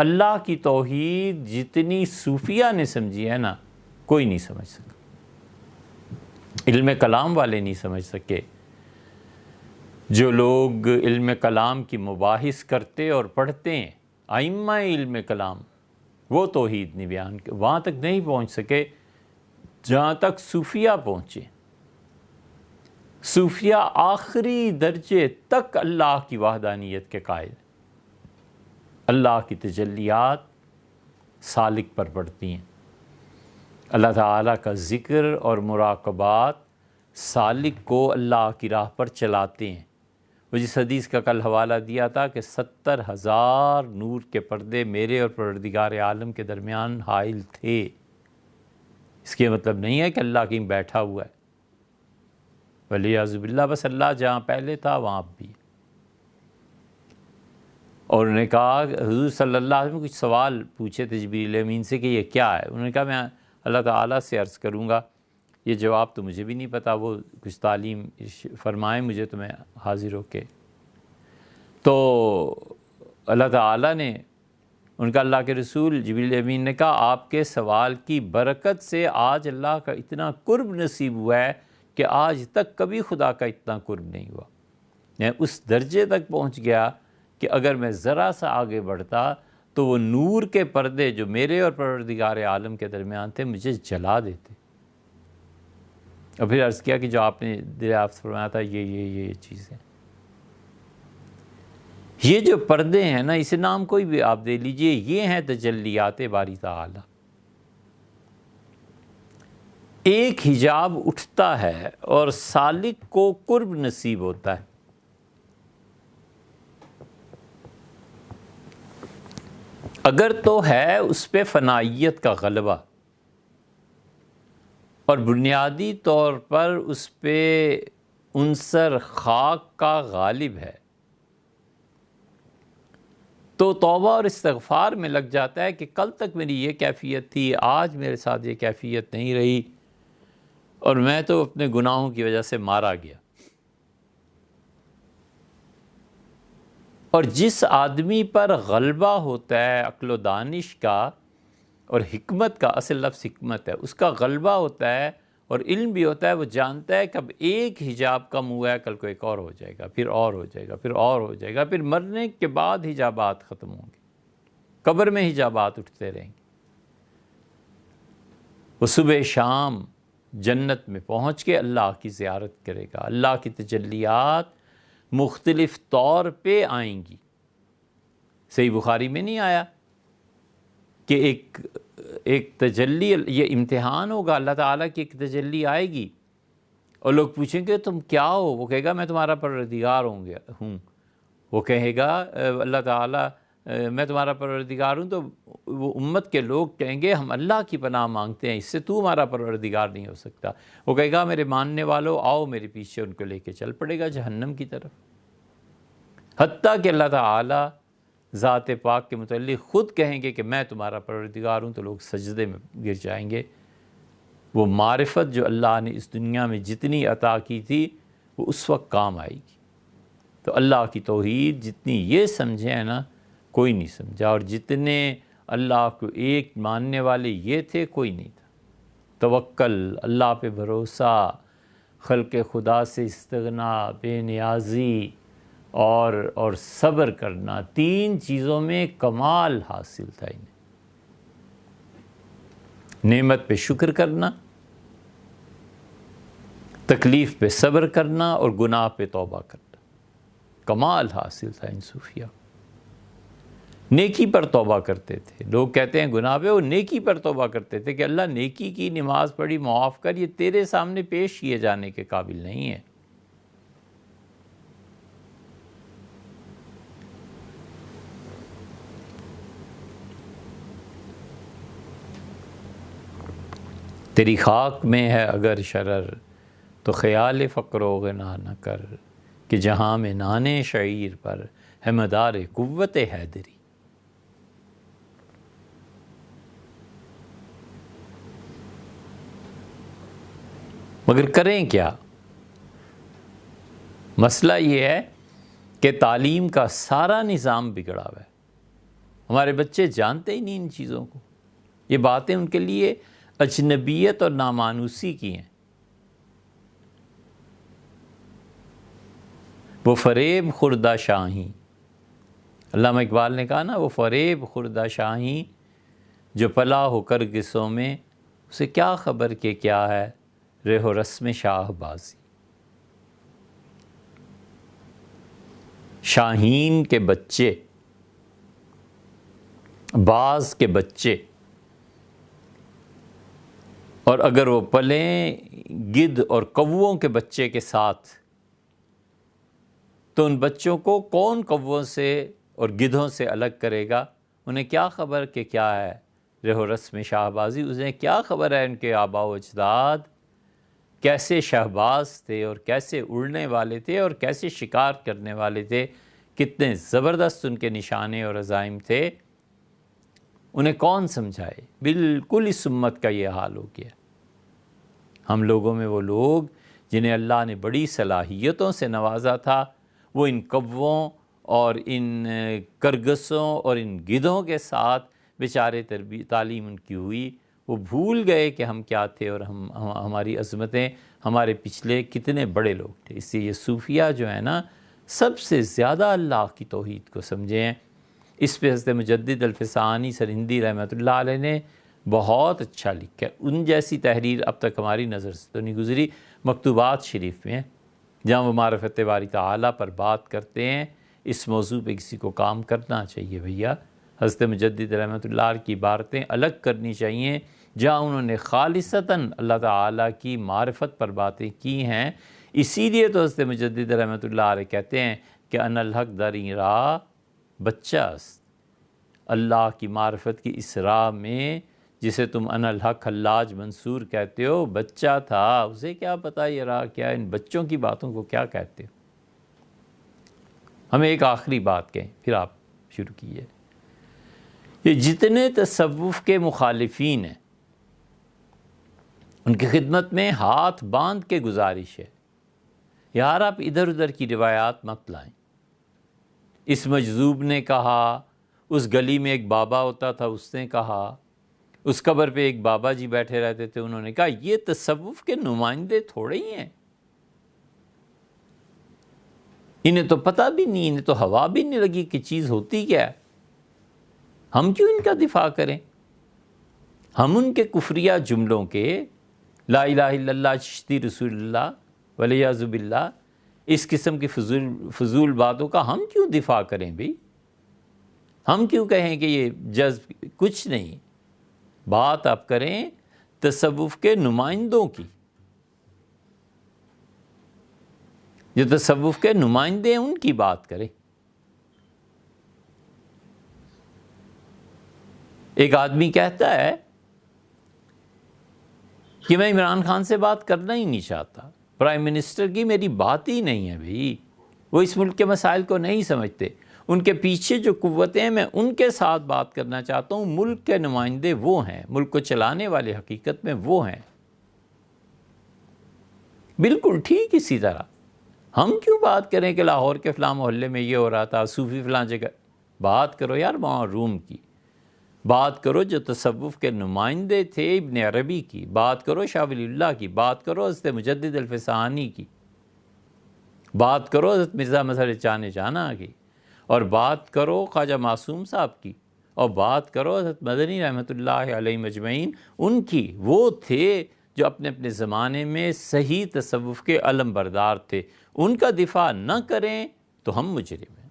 اللہ کی توحید جتنی صوفیہ نے سمجھی ہے نا، کوئی نہیں سمجھ سکا، علم کلام والے نہیں سمجھ سکے۔ جو لوگ علم کلام کی مباحث کرتے اور پڑھتے ہیں، ائمہ علم کلام، وہ توحید نہیں بیان، وہاں تک نہیں پہنچ سکے جہاں تک صوفیہ پہنچے۔ صوفیہ آخری درجے تک اللہ کی وحدانیت کے قائل، اللہ کی تجلیات سالک پر پڑتی ہیں، اللہ تعالیٰ کا ذکر اور مراقبات سالک کو اللہ کی راہ پر چلاتے ہیں۔ وہ جس حدیث کا کل حوالہ دیا تھا کہ 70,000 نور کے پردے میرے اور پروردگار عالم کے درمیان حائل تھے، اس کے مطلب نہیں ہے کہ اللہ کہیں بیٹھا ہوا ہے، ولیعوذ باللہ، بس اللہ جہاں پہلے تھا وہاں اب بھی۔ اور انہوں نے کہا، حضور صلی اللہ علیہ وسلم کچھ سوال پوچھے تھے جبریل امین سے کہ یہ کیا ہے؟ انہوں نے کہا میں اللہ تعالیٰ سے عرض کروں گا، یہ جواب تو مجھے بھی نہیں پتا، وہ کچھ تعلیم فرمائیں مجھے تو میں حاضر ہو کے۔ تو اللہ تعالیٰ نے ان کا، اللہ کے رسول جبریل امین نے کہا آپ کے سوال کی برکت سے آج اللہ کا اتنا قرب نصیب ہوا ہے کہ آج تک کبھی خدا کا اتنا قرب نہیں ہوا۔ میں اس درجے تک پہنچ گیا کہ اگر میں ذرا سا آگے بڑھتا تو وہ نور کے پردے جو میرے اور پروردگار عالم کے درمیان تھے مجھے جلا دیتے۔ اور پھر عرض کیا کہ جو آپ نے دریافت فرمایا تھا یہ چیزیں، یہ جو پردے ہیں نا، اسے نام کوئی بھی آپ دے لیجئے، یہ ہیں تجلیات باری تعالی۔ ایک حجاب اٹھتا ہے اور سالک کو قرب نصیب ہوتا ہے۔ اگر تو ہے اس پہ فنائیت کا غلبہ، اور بنیادی طور پر اس پہ عنصر خاک کا غالب ہے، تو توبہ اور استغفار میں لگ جاتا ہے کہ کل تک میری یہ کیفیت تھی، آج میرے ساتھ یہ کیفیت نہیں رہی، اور میں تو اپنے گناہوں کی وجہ سے مارا گیا۔ اور جس آدمی پر غلبہ ہوتا ہے عقل و دانش کا اور حکمت کا، اصل لفظ حکمت ہے، اس کا غلبہ ہوتا ہے اور علم بھی ہوتا ہے، وہ جانتا ہے کہ اب ایک حجاب کم ہوا ہے، کل کو ایک اور ہو جائے گا، پھر اور ہو جائے گا، پھر اور ہو جائے گا، پھر مرنے کے بعد حجابات ختم ہوں گے، قبر میں حجابات اٹھتے رہیں گے۔ وہ صبح شام جنت میں پہنچ کے اللہ کی زیارت کرے گا، اللہ کی تجلیات مختلف طور پہ آئیں گی۔ صحیح بخاری میں نہیں آیا کہ ایک تجلی، یہ امتحان ہوگا، اللہ تعالیٰ کی ایک تجلی آئے گی اور لوگ پوچھیں گے تم کیا ہو؟ وہ کہے گا میں تمہارا پروردگار ہوں۔ وہ کہے گا اللہ تعالیٰ میں تمہارا پروردگار ہوں، تو وہ امت کے لوگ کہیں گے ہم اللہ کی پناہ مانگتے ہیں، اس سے تو ہمارا پروردگار نہیں ہو سکتا۔ وہ کہے گا میرے ماننے والوں آؤ میرے پیچھے، ان کو لے کے چل پڑے گا جہنم کی طرف۔ حتیٰ کہ اللہ تعالیٰ ذات پاک کے متعلق خود کہیں گے کہ میں تمہارا پروردگار ہوں، تو لوگ سجدے میں گر جائیں گے۔ وہ معرفت جو اللہ نے اس دنیا میں جتنی عطا کی تھی وہ اس وقت کام آئے گی۔ تو اللہ کی توحید جتنی یہ سمجھے ہیں نا، کوئی نہیں سمجھا، اور جتنے اللہ کو ایک ماننے والے یہ تھے کوئی نہیں تھا۔ توکل، اللہ پہ بھروسہ، خلق خدا سے استغنا، بے نیازی اور صبر کرنا، تین چیزوں میں کمال حاصل تھا انہیں۔ نعمت پہ شکر کرنا، تکلیف پہ صبر کرنا، اور گناہ پہ توبہ کرنا، کمال حاصل تھا ان صوفیہ۔ نیکی پر توبہ کرتے تھے، لوگ کہتے ہیں گناہ پہ، وہ نیکی پر توبہ کرتے تھے کہ اللہ نیکی کی، نماز پڑھی معاف کر، یہ تیرے سامنے پیش کیے جانے کے قابل نہیں ہے۔ تیری خاک میں ہے اگر شرر، تو خیال فقر و غنا نہ کر، کہ جہاں میں نانے شعیر پر ہے مدار قوت حیدری۔ مگر کریں کیا؟ مسئلہ یہ ہے کہ تعلیم کا سارا نظام بگڑا ہوا ہے، ہمارے بچے جانتے ہی نہیں ان چیزوں کو، یہ باتیں ان کے لیے اجنبیت اور نامانوسی کی ہیں۔ وہ فریب خوردہ شاہیں، علامہ اقبال نے کہا نا، وہ فریب خوردہ شاہیں جو پلا ہو کر گسوں میں، اسے کیا خبر کہ کیا ہے رہ و رسم شاہ بازی۔ شاہین کے بچے، باز کے بچے، اور اگر وہ پلیں گدھ اور کووں کے بچے کے ساتھ، تو ان بچوں کو کون کووں سے اور گدھوں سے الگ کرے گا؟ انہیں کیا خبر کہ کیا ہے رہ و رسم شاہ بازی، انہیں کیا خبر ہے ان کے آباء و اجداد کیسے شہباز تھے اور کیسے اڑنے والے تھے اور کیسے شکار کرنے والے تھے، کتنے زبردست ان کے نشانے اور عزائم تھے۔ انہیں کون سمجھائے؟ بالکل اس امت کا یہ حال ہو گیا۔ ہم لوگوں میں وہ لوگ جنہیں اللہ نے بڑی صلاحیتوں سے نوازا تھا، وہ ان کووں اور ان کرگسوں اور ان گدھوں کے ساتھ بیچارے تعلیم ان کی ہوئی، وہ بھول گئے کہ ہم کیا تھے اور ہماری عظمتیں، ہمارے پچھلے کتنے بڑے لوگ تھے۔ اس لیے یہ صوفیہ جو ہے نا، سب سے زیادہ اللہ کی توحید کو سمجھے ہیں۔ اس پہ حضرت مجدد الفسانی سرہندی رحمۃ اللہ علیہ نے بہت اچھا لکھا ہے۔ ان جیسی تحریر اب تک ہماری نظر سے تو نہیں گزری، مکتوبات شریف میں ہیں، جہاں وہ معرفت باری تعالیٰ پر بات کرتے ہیں۔ اس موضوع پہ کسی کو کام کرنا چاہیے بھیا، حضرت مجدد رحمۃ اللہ کی عبارتیں الگ کرنی چاہیے، جہاں انہوں نے خالصتاً اللہ تعالیٰ کی معرفت پر باتیں کی ہیں۔ اسی لیے تو حضرت مجدد رحمۃ اللہ علیہ کہتے ہیں کہ ان الحق دری راہ بچہ است، اللہ کی معرفت کی اس راہ میں جسے تم ان الحق حلاج منصور کہتے ہو، بچہ تھا، اسے کیا پتہ یہ راہ کیا ہے، ان بچوں کی باتوں کو کیا کہتے ہو۔ ہمیں ایک آخری بات کہیں، پھر آپ شروع کیجئے۔ یہ جتنے تصوف کے مخالفین ہیں، ان کی خدمت میں ہاتھ باندھ کے گزارش ہے، یار آپ ادھر ادھر کی روایات مت لائیں۔ اس مجذوب نے کہا، اس گلی میں ایک بابا ہوتا تھا اس نے کہا، اس قبر پہ ایک بابا جی بیٹھے رہتے تھے انہوں نے کہا، یہ تصوف کے نمائندے تھوڑے ہی ہیں، انہیں تو پتہ بھی نہیں، انہیں تو ہوا بھی نہیں لگی کہ چیز ہوتی کیا ہے۔ ہم کیوں ان کا دفاع کریں؟ ہم ان کے کفریہ جملوں کے، لا الہ الا اللہ چشتی رسول اللہ والیاذ باللہ، اس قسم کی فضول باتوں کا ہم کیوں دفاع کریں بھئی؟ ہم کیوں کہیں کہ یہ جذب کچھ نہیں؟ بات آپ کریں تصوف کے نمائندوں کی، جو تصوف کے نمائندے ہیں ان کی بات کریں۔ ایک آدمی کہتا ہے کہ میں عمران خان سے بات کرنا ہی نہیں چاہتا، پرائم منسٹر کی میری بات ہی نہیں ہے بھئی، وہ اس ملک کے مسائل کو نہیں سمجھتے، ان کے پیچھے جو قوتیں ہیں میں ان کے ساتھ بات کرنا چاہتا ہوں، ملک کے نمائندے وہ ہیں، ملک کو چلانے والے حقیقت میں وہ ہیں۔ بالکل ٹھیک اسی طرح ہم کیوں بات کریں کہ لاہور کے فلاں محلے میں یہ ہو رہا تھا، صوفی فلاں جگہ، بات کرو یار وہاں روم کی، بات کرو جو تصوف کے نمائندے تھے ابن عربی کی، بات کرو شاہ ولی اللہ کی، بات کرو حضرت مجدد الفسانی کی، بات کرو حضرت مرزا مظہر چاند جانا کی، اور بات کرو خواجہ معصوم صاحب کی، اور بات کرو حضرت مدنی رحمۃ اللہ علیہ مجمعین ان کی۔ وہ تھے جو اپنے اپنے زمانے میں صحیح تصوف کے علم بردار تھے، ان کا دفاع نہ کریں تو ہم مجرم ہیں۔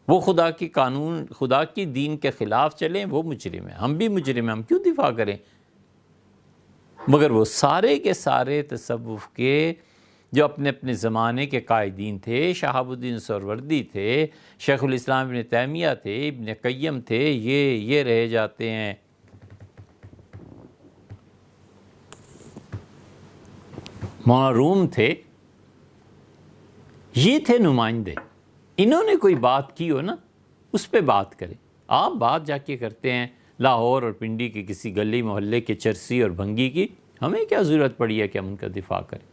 وہ خدا کی قانون، خدا کی دین کے خلاف چلیں، وہ مجرم ہیں، ہم بھی مجرم ہیں، ہم کیوں دفاع کریں؟ مگر وہ سارے کے سارے تصوف کے جو اپنے اپنے زمانے کے قائدین تھے، شہاب الدین سہروردی تھے، شیخ الاسلام ابن تیمیہ تھے، ابن قیم تھے، یہ رہ جاتے ہیں۔ مولانا روم تھے، یہ تھے نمائندے۔ انہوں نے کوئی بات کی ہو نا، اس پہ بات کریں۔ آپ بات جا کے کرتے ہیں لاہور اور پنڈی کے کسی گلی محلے کے چرسی اور بھنگی کی، ہمیں کیا ضرورت پڑی ہے کہ ہم ان کا دفاع کریں؟